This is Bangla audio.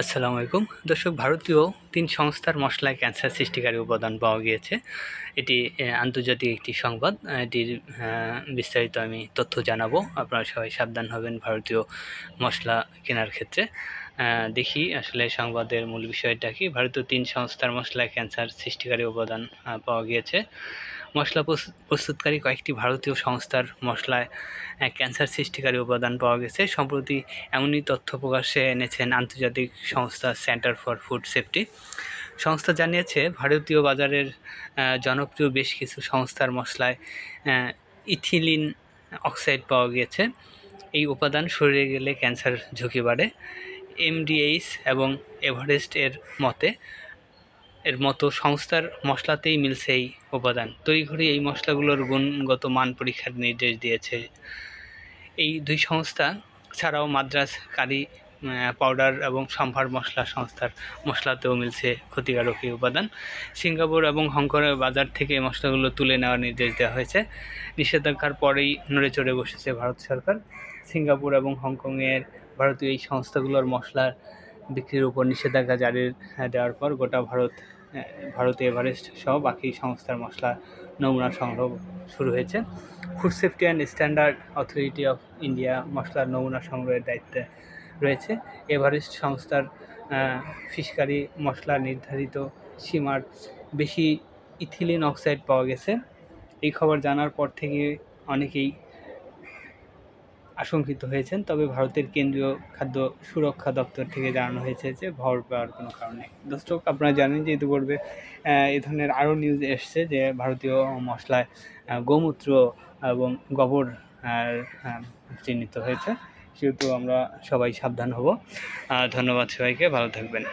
আসসালামু আলাইকুম দর্শক। ভারতীয় ৩ সংস্থার মসলায় ক্যান্সার সৃষ্টিকারী উপাদান পাওয়া গিয়েছে। এটি আন্তর্জাতিক একটি সংবাদ। এটির বিস্তারিত আমি তথ্য জানাবো। আপনারা সবাই সাবধান হবেন ভারতীয় মসলা কেনার ক্ষেত্রে। দেখি আসলে সংবাদের মূল বিষয়টা কি। ভারতীয় ৩ সংস্থার মসলায় ক্যান্সার সৃষ্টিকারী উপাদান পাওয়া গিয়েছে। মশলা প্রস্তুতকারী কয়েকটি ভারতীয় সংস্থার মশলায় ক্যান্সার সৃষ্টিকারী উপাদান পাওয়া গেছে। সম্প্রতি এমনই তথ্য প্রকাশ্যে এনেছেন আন্তর্জাতিক সংস্থা সেন্টার ফর ফুড সেফটি। সংস্থা জানিয়েছে, ভারতীয় বাজারের জনপ্রিয় বেশ কিছু সংস্থার মশলায় ইথিলিন অক্সাইড পাওয়া গিয়েছে। এই উপাদান শরীরে গেলে ক্যান্সার ঝুঁকি বাড়ে। এমডিএইচ এবং এভারেস্ট এর মতো সংস্থার মশলাতেই মিলছে এই উপাদান। তড়িঘড়ি এই মশলাগুলোর গুণগত মান পরীক্ষার নির্দেশ দিয়েছে। এই দুই সংস্থা ছাড়াও মাদ্রাজ কারি পাউডার এবং সম্ভার মশলা সংস্থার মশলাতেও মিলছে ক্ষতিকারক এই উপাদান। সিঙ্গাপুর এবং হংকংয়ের বাজার থেকে এই মশলাগুলো তুলে নেওয়ার নির্দেশ দেওয়া হয়েছে। নিষেধাজ্ঞার পরেই নড়ে চড়ে বসেছে ভারত সরকার। সিঙ্গাপুর এবং হংকংয়ের ভারতীয় এই সংস্থাগুলোর মশলার বিক্রির উপর নিষেধাজ্ঞা জারি দেওয়ার পর গোটা ভারতে এভারেস্ট সহ বাকি সংস্থার মশলা নমুনা সংগ্রহ শুরু হয়েছে। Food safety and standard authority of India মশলার নমুনা সংগ্রহের দায়িত্বে রয়েছে। এভারেস্ট সংস্থার ফিশকারি মশলা নির্ধারিত সীমার বেশি ইথিলিন অক্সাইড পাওয়া গেছে। এই খবর জানার পর থেকে অনেকেই আশঙ্কিত হয়েছেন। তবে ভারতের কেন্দ্রীয় খাদ্য সুরক্ষা দপ্তর থেকে জানানো হয়েছে যে ভর পাওয়ার কোনো কারণ নেই। দর্শক, আপনারা জানেন যে ইতিপূর্বে এই ধরনের আরও নিউজ এসছে যে ভারতীয় মশলায় গোমূত্র এবং গোবর চিহ্নিত হয়েছে। সেহেতু আমরা সবাই সাবধান হব। ধন্যবাদ সবাইকে, ভালো থাকবেন।